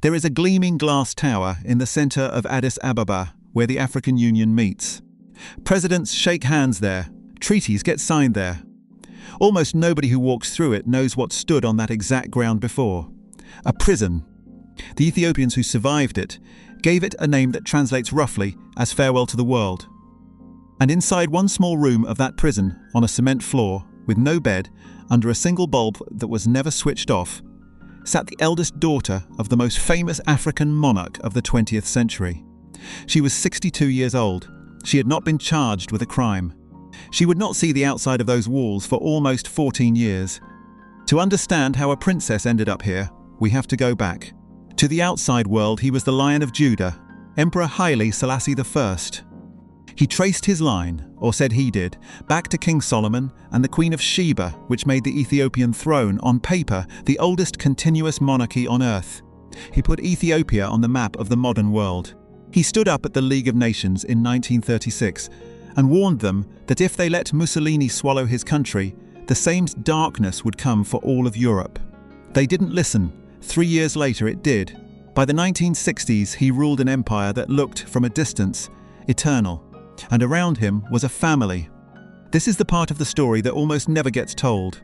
There is a gleaming glass tower in the center of Addis Ababa where the African Union meets. Presidents shake hands there. Treaties get signed there. Almost nobody who walks through it knows what stood on that exact ground before. A prison. The Ethiopians who survived it gave it a name that translates roughly as farewell to the world. And inside one small room of that prison, on a cement floor, with no bed, under a single bulb that was never switched off, sat the eldest daughter of the most famous African monarch of the 20th century. She was 62 years old. She had not been charged with a crime. She would not see the outside of those walls for almost 14 years. To understand how a princess ended up here, we have to go back. To the outside world, he was the Lion of Judah, Emperor Haile Selassie I. He traced his line, or said he did, back to King Solomon and the Queen of Sheba, which made the Ethiopian throne, on paper, the oldest continuous monarchy on earth. He put Ethiopia on the map of the modern world. He stood up at the League of Nations in 1936 and warned them that if they let Mussolini swallow his country, the same darkness would come for all of Europe. They didn't listen. 3 years later it did. By the 1960s he ruled an empire that looked, from a distance, eternal. And around him was a family. This is the part of the story that almost never gets told.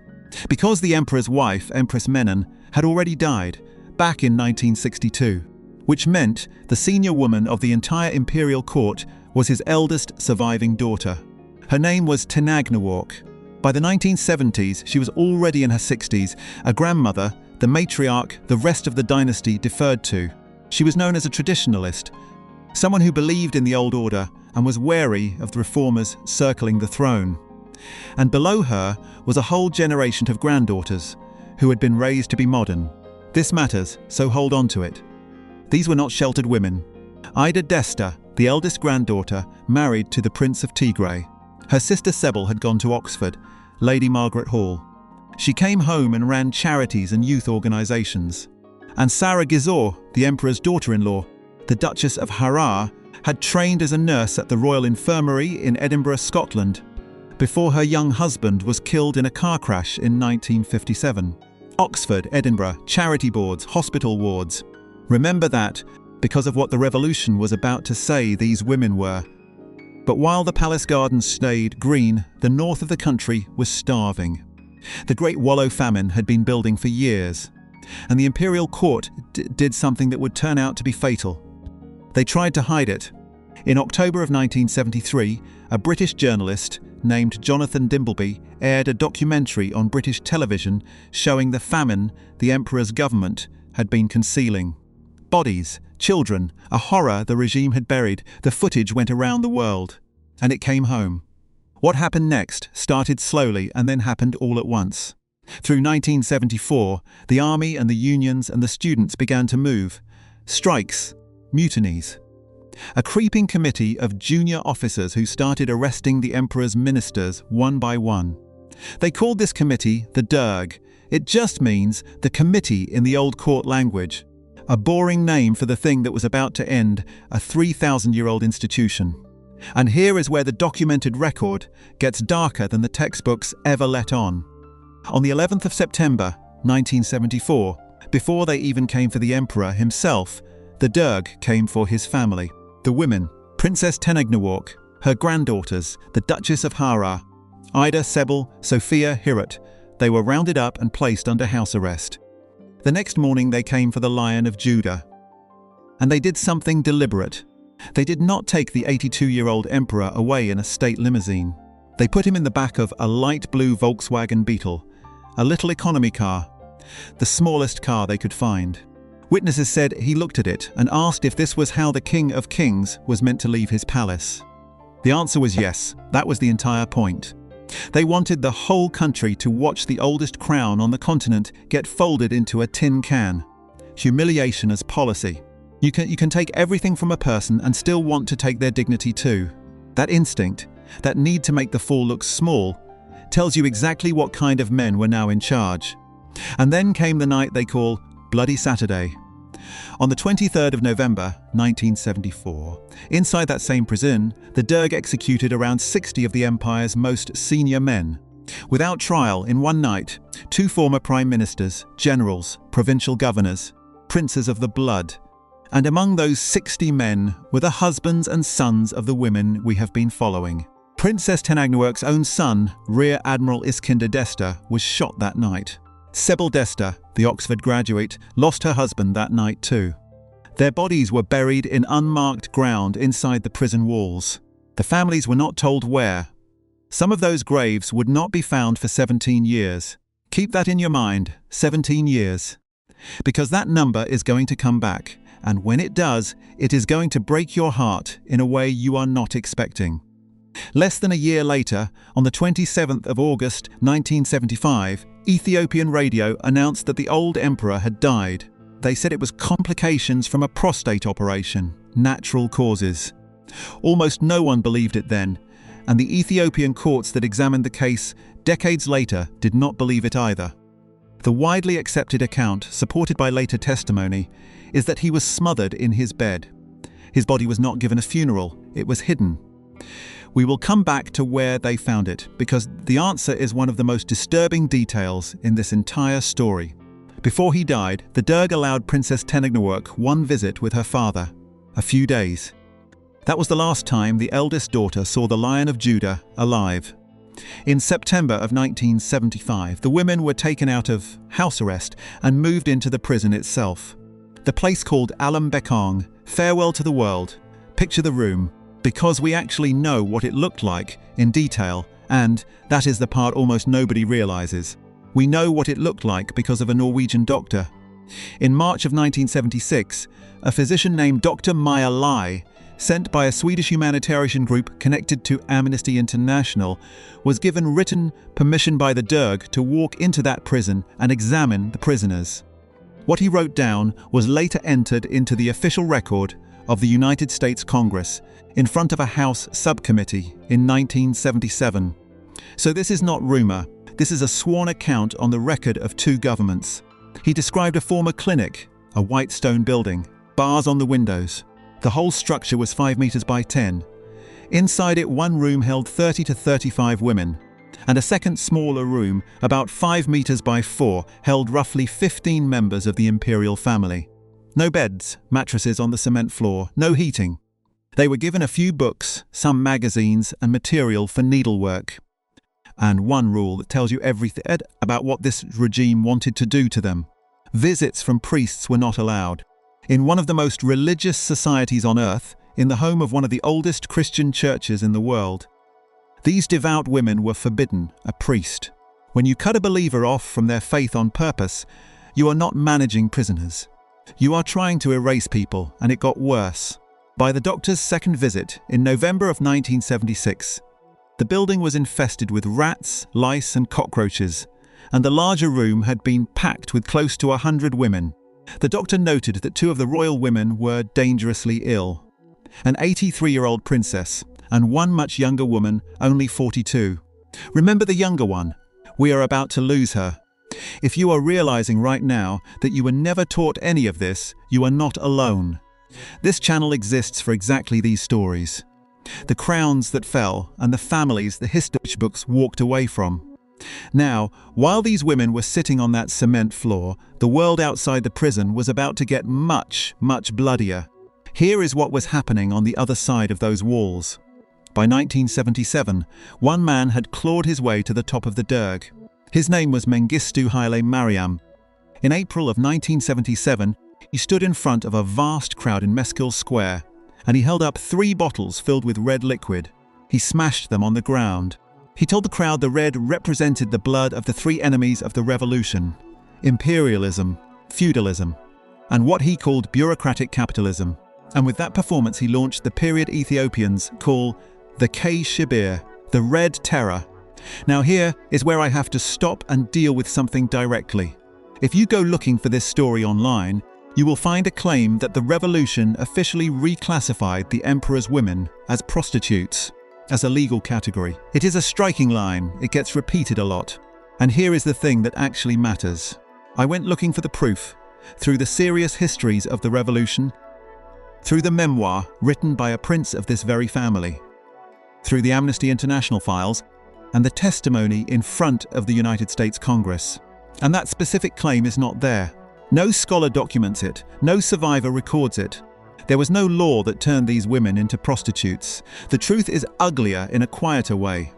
Because the emperor's wife, Empress Menen, had already died, back in 1962, which meant the senior woman of the entire imperial court was his eldest surviving daughter. Her name was Tenagnework. By the 1970s, she was already in her 60s, a grandmother, the matriarch the rest of the dynasty deferred to. She was known as a traditionalist, someone who believed in the old order and was wary of the reformers circling the throne. And below her was a whole generation of granddaughters who had been raised to be modern. This matters, so hold on to it. These were not sheltered women. Ida Desta, the eldest granddaughter, married to the Prince of Tigray. Her sister Sebel had gone to Oxford, Lady Margaret Hall. She came home and ran charities and youth organisations. And Sarah Gizor, the emperor's daughter-in-law, the Duchess of Harar, had trained as a nurse at the Royal Infirmary in Edinburgh, Scotland, before her young husband was killed in a car crash in 1957. Oxford, Edinburgh, charity boards, hospital wards. Remember that, because of what the revolution was about to say these women were. But while the palace gardens stayed green, the north of the country was starving. The Great Wallow Famine had been building for years, and the imperial court did something that would turn out to be fatal. They tried to hide it. In October of 1973, a British journalist named Jonathan Dimbleby aired a documentary on British television showing the famine the emperor's government had been concealing. Bodies, children, a horror the regime had buried. The footage went around the world, and it came home. What happened next started slowly and then happened all at once. Through 1974, the army and the unions and the students began to move. Strikes, mutinies. A creeping committee of junior officers who started arresting the emperor's ministers one by one. They called this committee the Derg. It just means the committee in the old court language. A boring name for the thing that was about to end, a 3,000-year-old institution. And here is where the documented record gets darker than the textbooks ever let on. On the 11th of September, 1974, before they even came for the emperor himself, the Derg came for his family. The women, Princess Tenagnework, her granddaughters, the Duchess of Harar, Ida, Sebel, Sophia, Hirut, they were rounded up and placed under house arrest. The next morning they came for the Lion of Judah. And they did something deliberate. They did not take the 82-year-old emperor away in a state limousine. They put him in the back of a light blue Volkswagen Beetle, a little economy car, the smallest car they could find. Witnesses said he looked at it and asked if this was how the King of Kings was meant to leave his palace. The answer was yes, that was the entire point. They wanted the whole country to watch the oldest crown on the continent get folded into a tin can. Humiliation as policy. You can take everything from a person and still want to take their dignity too. That instinct, that need to make the fall look small, tells you exactly what kind of men were now in charge. And then came the night they call Bloody Saturday. On the 23rd of November, 1974, inside that same prison, the Derg executed around 60 of the empire's most senior men. Without trial, in one night, 2 former prime ministers, generals, provincial governors. princes of the blood. And among those 60 men were the husbands and sons of the women we have been following. Princess Tenagnework's own son, Rear Admiral Iskinder Desta, was shot that night. Sebel Desta, the Oxford graduate, lost her husband that night too. Their bodies were buried in unmarked ground inside the prison walls. The families were not told where. Some of those graves would not be found for 17 years. Keep that in your mind, 17 years. Because that number is going to come back, and when it does, it is going to break your heart in a way you are not expecting. Less than a year later, on the 27th of August 1975, Ethiopian radio announced that the old emperor had died. They said it was complications from a prostate operation, natural causes. Almost no one believed it then, and the Ethiopian courts that examined the case decades later did not believe it either. The widely accepted account, supported by later testimony, is that he was smothered in his bed. His body was not given a funeral, it was hidden. We will come back to where they found it, because the answer is one of the most disturbing details in this entire story. Before he died, the Derg allowed Princess Tenagnework one visit with her father, a few days. That was the last time the eldest daughter saw the Lion of Judah alive. In September of 1975, the women were taken out of house arrest and moved into the prison itself. The place called Alam Bekagn, farewell to the world. Picture the room, because we actually know what it looked like in detail, and that is the part almost nobody realizes. We know what it looked like because of a Norwegian doctor. In March of 1976, a physician named Dr. Maya Lai, sent by a Swedish humanitarian group connected to Amnesty International, was given written permission by the Derg to walk into that prison and examine the prisoners. What he wrote down was later entered into the official record of the United States Congress in front of a House subcommittee in 1977. So this is not rumor, this is a sworn account on the record of two governments. He described a former clinic, a white stone building, bars on the windows. The whole structure was 5 meters by 10. Inside it, one room held 30 to 35 women, and a second smaller room, about 5 meters by 4, held roughly 15 members of the Imperial family. No beds, mattresses on the cement floor, no heating. They were given a few books, some magazines, and material for needlework. And one rule that tells you everything about what this regime wanted to do to them. Visits from priests were not allowed. In one of the most religious societies on earth, in the home of one of the oldest Christian churches in the world, these devout women were forbidden a priest. When you cut a believer off from their faith on purpose, you are not managing prisoners. You are trying to erase people, and it got worse. By the doctor's second visit, in November of 1976, the building was infested with rats, lice and cockroaches, and the larger room had been packed with close to 100 women. The doctor noted that 2 of the royal women were dangerously ill. An 83-year-old princess, and one much younger woman, only 42. Remember the younger one. We are about to lose her. If you are realizing right now that you were never taught any of this, you are not alone. This channel exists for exactly these stories. The crowns that fell and the families the history books walked away from. Now, while these women were sitting on that cement floor, the world outside the prison was about to get much, much bloodier. Here is what was happening on the other side of those walls. By 1977, one man had clawed his way to the top of the Derg. His name was Mengistu Haile Mariam. In April of 1977, he stood in front of a vast crowd in Meskel Square, and he held up 3 bottles filled with red liquid. He smashed them on the ground. He told the crowd the red represented the blood of the 3 enemies of the revolution: imperialism, feudalism, and what he called bureaucratic capitalism. And with that performance, he launched the period Ethiopians call the K Shibir, the Red Terror. Now here is where I have to stop and deal with something directly. If you go looking for this story online, you will find a claim that the revolution officially reclassified the emperor's women as prostitutes, as a legal category. It is a striking line, it gets repeated a lot. And here is the thing that actually matters. I went looking for the proof, through the serious histories of the revolution, through the memoir written by a prince of this very family, through the Amnesty International files, and the testimony in front of the United States Congress. And that specific claim is not there. No scholar documents it, no survivor records it. There was no law that turned these women into prostitutes. The truth is uglier in a quieter way.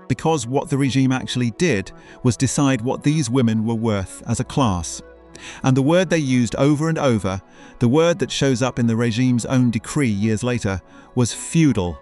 Because what the regime actually did was decide what these women were worth as a class. And the word they used over and over, the word that shows up in the regime's own decree years later, was feudal.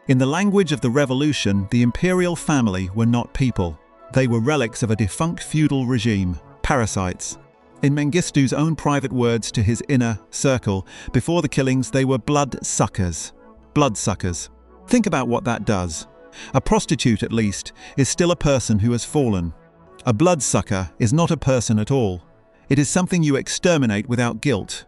In the language of the revolution, the imperial family were not people. They were relics of a defunct feudal regime, parasites. In Mengistu's own private words to his inner circle, before the killings, they were bloodsuckers. Bloodsuckers. Think about what that does. A prostitute, at least, is still a person who has fallen. A bloodsucker is not a person at all. It is something you exterminate without guilt.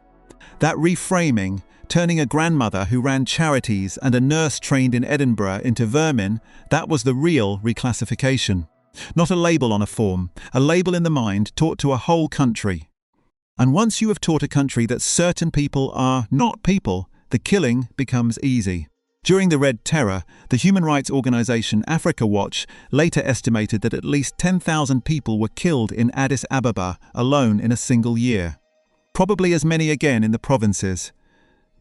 That reframing, turning a grandmother who ran charities and a nurse trained in Edinburgh into vermin, that was the real reclassification. Not a label on a form, a label in the mind taught to a whole country. And once you have taught a country that certain people are not people, the killing becomes easy. During the Red Terror, the human rights organization Africa Watch later estimated that at least 10,000 people were killed in Addis Ababa alone in a single year. Probably as many again in the provinces.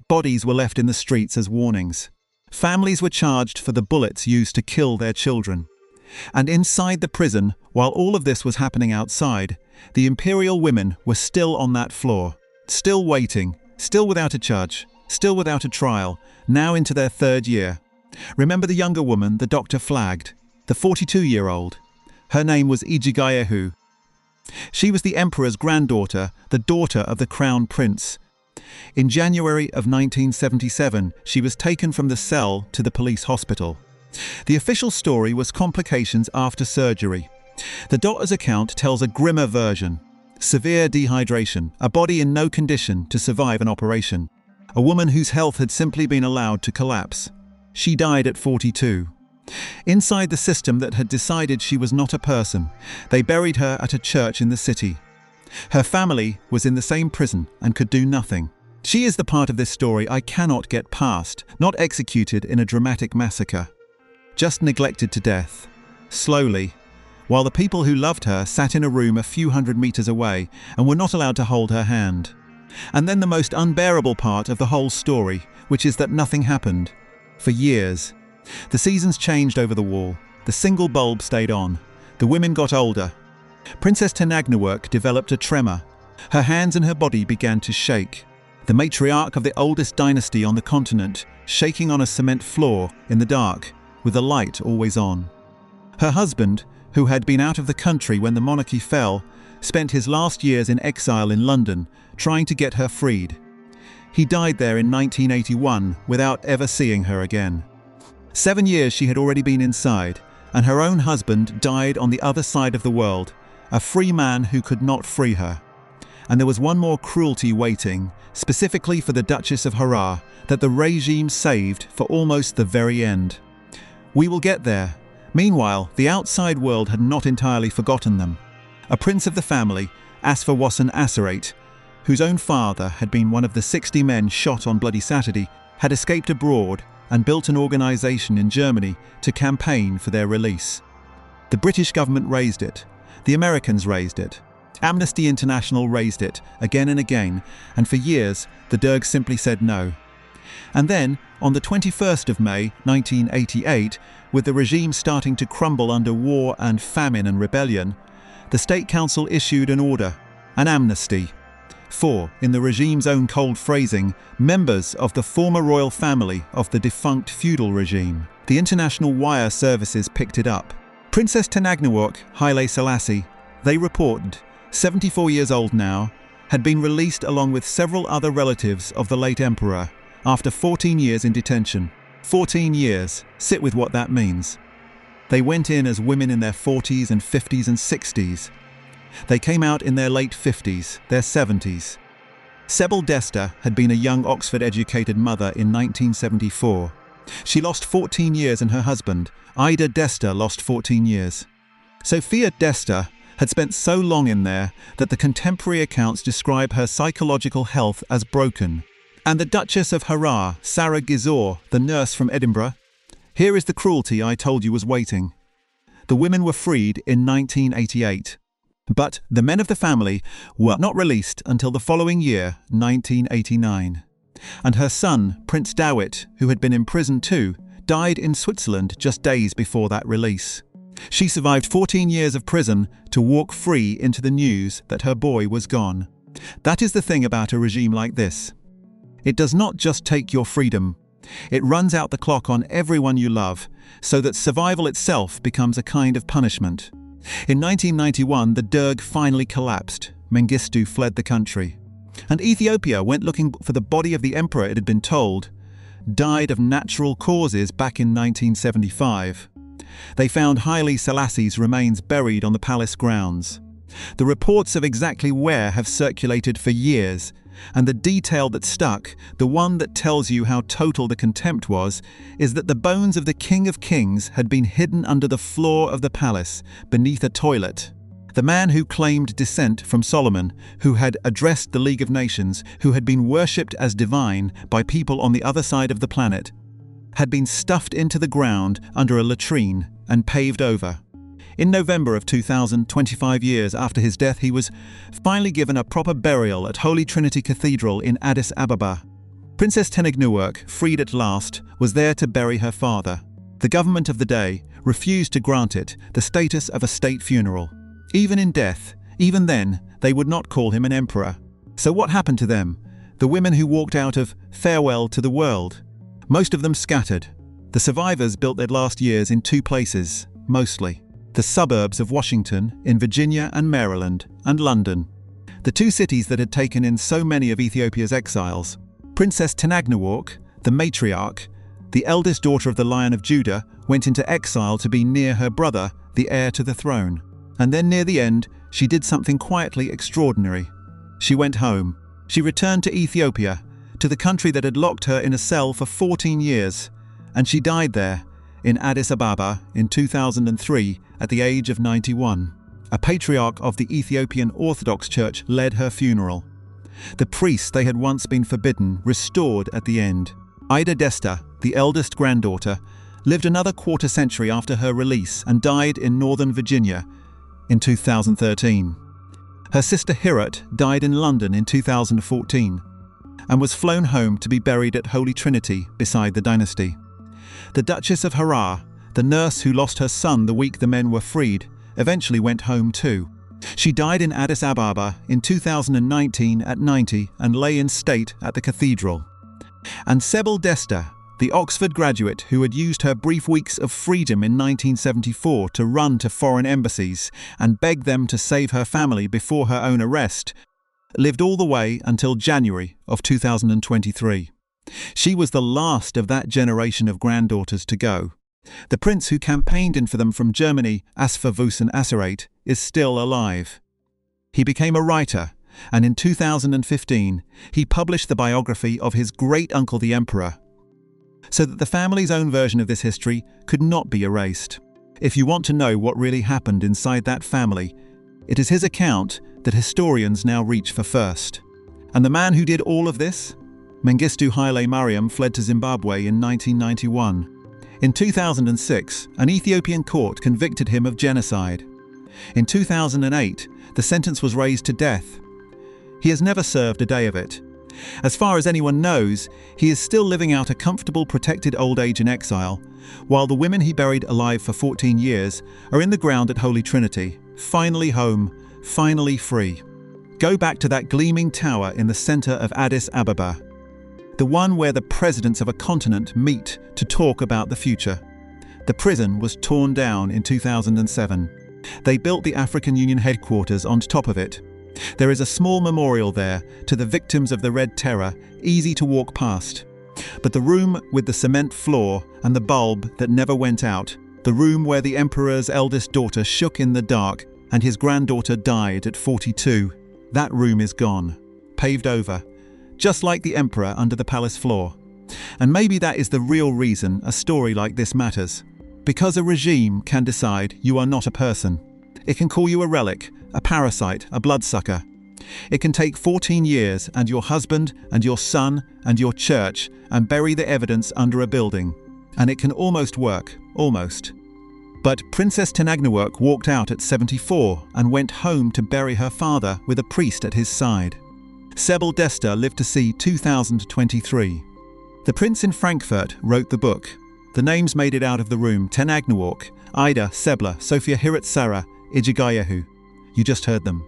Bodies were left in the streets as warnings. Families were charged for the bullets used to kill their children. And inside the prison, while all of this was happening outside, the imperial women were still on that floor, still waiting, still without a judge, still without a trial, now into their third year. Remember the younger woman the doctor flagged, the 42-year-old. Her name was Ijigayehu. She was the emperor's granddaughter, the daughter of the crown prince. In January of 1977, she was taken from the cell to the police hospital. The official story was complications after surgery. The doctor's account tells a grimmer version. Severe dehydration, a body in no condition to survive an operation. A woman whose health had simply been allowed to collapse. She died at 42. Inside the system that had decided she was not a person, they buried her at a church in the city. Her family was in the same prison and could do nothing. She is the part of this story I cannot get past, not executed in a dramatic massacre. Just neglected to death, slowly, while the people who loved her sat in a room a few hundred meters away and were not allowed to hold her hand. And then the most unbearable part of the whole story, which is that nothing happened. For years. The seasons changed over the wall. The single bulb stayed on. The women got older. Princess Tenagnework developed a tremor. Her hands and her body began to shake. The matriarch of the oldest dynasty on the continent, shaking on a cement floor in the dark, with the light always on. Her husband, who had been out of the country when the monarchy fell, spent his last years in exile in London, trying to get her freed. He died there in 1981 without ever seeing her again. 7 years she had already been inside, and her own husband died on the other side of the world, a free man who could not free her. And there was one more cruelty waiting, specifically for the Duchess of Harar, that the regime saved for almost the very end. We will get there. Meanwhile, the outside world had not entirely forgotten them. A prince of the family, Asfawasan Asarate, whose own father had been one of the 60 men shot on Bloody Saturday, had escaped abroad and built an organization in Germany to campaign for their release. The British government raised it. The Americans raised it. Amnesty International raised it again and again, and for years the Derg simply said no. And then, on the 21st of May 1988, with the regime starting to crumble under war and famine and rebellion, the State Council issued an order, an amnesty, for, in the regime's own cold phrasing, members of the former royal family of the defunct feudal regime. The international wire services picked it up. Princess Tenagnework, Haile Selassie, they reported, 74 years old now, had been released along with several other relatives of the late emperor, after 14 years in detention. 14 years, sit with what that means. They went in as women in their 40s and 50s and 60s. They came out in their late 50s, their 70s. Sebel Desta had been a young Oxford-educated mother in 1974. She lost 14 years and her husband, Ida Desta, lost 14 years. Sophia Desta had spent so long in there that the contemporary accounts describe her psychological health as broken. And the Duchess of Harar, Sarah Gizor, the nurse from Edinburgh? Here is the cruelty I told you was waiting. The women were freed in 1988. But the men of the family were not released until the following year, 1989. And her son, Prince Dawit, who had been imprisoned too, died in Switzerland just days before that release. She survived 14 years of prison to walk free into the news that her boy was gone. That is the thing about a regime like this. It does not just take your freedom. It runs out the clock on everyone you love, so that survival itself becomes a kind of punishment. In 1991, the Derg finally collapsed. Mengistu fled the country. And Ethiopia went looking for the body of the emperor, it had been told, died of natural causes back in 1975. They found Haile Selassie's remains buried on the palace grounds. The reports of exactly where have circulated for years, and the detail that stuck, the one that tells you how total the contempt was, is that the bones of the King of Kings had been hidden under the floor of the palace, beneath a toilet. The man who claimed descent from Solomon, who had addressed the League of Nations, who had been worshipped as divine by people on the other side of the planet, had been stuffed into the ground under a latrine and paved over. In November of 2000, 25 years after his death, he was finally given a proper burial at Holy Trinity Cathedral in Addis Ababa. Princess Tenagnework, freed at last, was there to bury her father. The government of the day refused to grant it the status of a state funeral. Even in death, even then, they would not call him an emperor. So what happened to them? The women who walked out of Farewell to the World? Most of them scattered. The survivors built their last years in two places, mostly. The suburbs of Washington, in Virginia and Maryland, and London. The two cities that had taken in so many of Ethiopia's exiles. Princess Tenagnework, the matriarch, the eldest daughter of the Lion of Judah, went into exile to be near her brother, the heir to the throne. And then near the end, she did something quietly extraordinary. She went home. She returned to Ethiopia, to the country that had locked her in a cell for 14 years. And she died there, in Addis Ababa, in 2003, at the age of 91. A patriarch of the Ethiopian Orthodox Church led her funeral. The priests they had once been forbidden restored at the end. Ida Desta, the eldest granddaughter, lived another quarter century after her release and died in Northern Virginia in 2013. Her sister Hirot died in London in 2014 and was flown home to be buried at Holy Trinity beside the Dynasty. The Duchess of Harar, the nurse who lost her son the week the men were freed, eventually went home too. She died in Addis Ababa in 2019 at 90 and lay in state at the cathedral. And Sebel Desta, the Oxford graduate who had used her brief weeks of freedom in 1974 to run to foreign embassies and beg them to save her family before her own arrest, lived all the way until January of 2023. She was the last of that generation of granddaughters to go. The prince who campaigned in for them from Germany, Asfer Vusen Asserate, is still alive. He became a writer, and in 2015 he published the biography of his great-uncle the emperor, so that the family's own version of this history could not be erased. If you want to know what really happened inside that family, it is his account that historians now reach for first. And the man who did all of this? Mengistu Haile Mariam fled to Zimbabwe in 1991. In 2006, an Ethiopian court convicted him of genocide. In 2008, the sentence was raised to death. He has never served a day of it. As far as anyone knows, he is still living out a comfortable, protected old age in exile, while the women he buried alive for 14 years are in the ground at Holy Trinity, finally home, finally free. Go back to that gleaming tower in the center of Addis Ababa, the one where the presidents of a continent meet to talk about the future. The prison was torn down in 2007. They built the African Union headquarters on top of it. There is a small memorial there to the victims of the Red Terror, easy to walk past. But the room with the cement floor and the bulb that never went out, the room where the emperor's eldest daughter shook in the dark and his granddaughter died at 42, that room is gone, paved over, just like the emperor under the palace floor. And maybe that is the real reason a story like this matters. Because a regime can decide you are not a person. It can call you a relic, a parasite, a bloodsucker. It can take 14 years and your husband and your son and your church and bury the evidence under a building. And it can almost work, almost. But Princess Tenagnework walked out at 74 and went home to bury her father with a priest at his side. Sebel Desta lived to see 2023. The prince in Frankfurt wrote the book. The names made it out of the room: Tenagnework, Ida, Sebla, Sophia Hirat Sarah, Ijigayehu. You just heard them.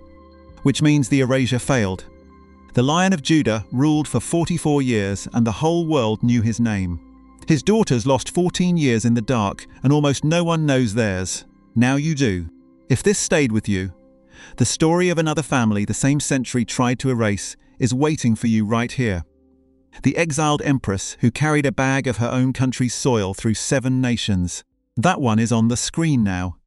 Which means the erasure failed. The Lion of Judah ruled for 44 years and the whole world knew his name. His daughters lost 14 years in the dark and almost no one knows theirs. Now you do. If this stayed with you, the story of another family the same century tried to erase is waiting for you right here. The exiled empress who carried a bag of her own country's soil through 7 nations. That one is on the screen now.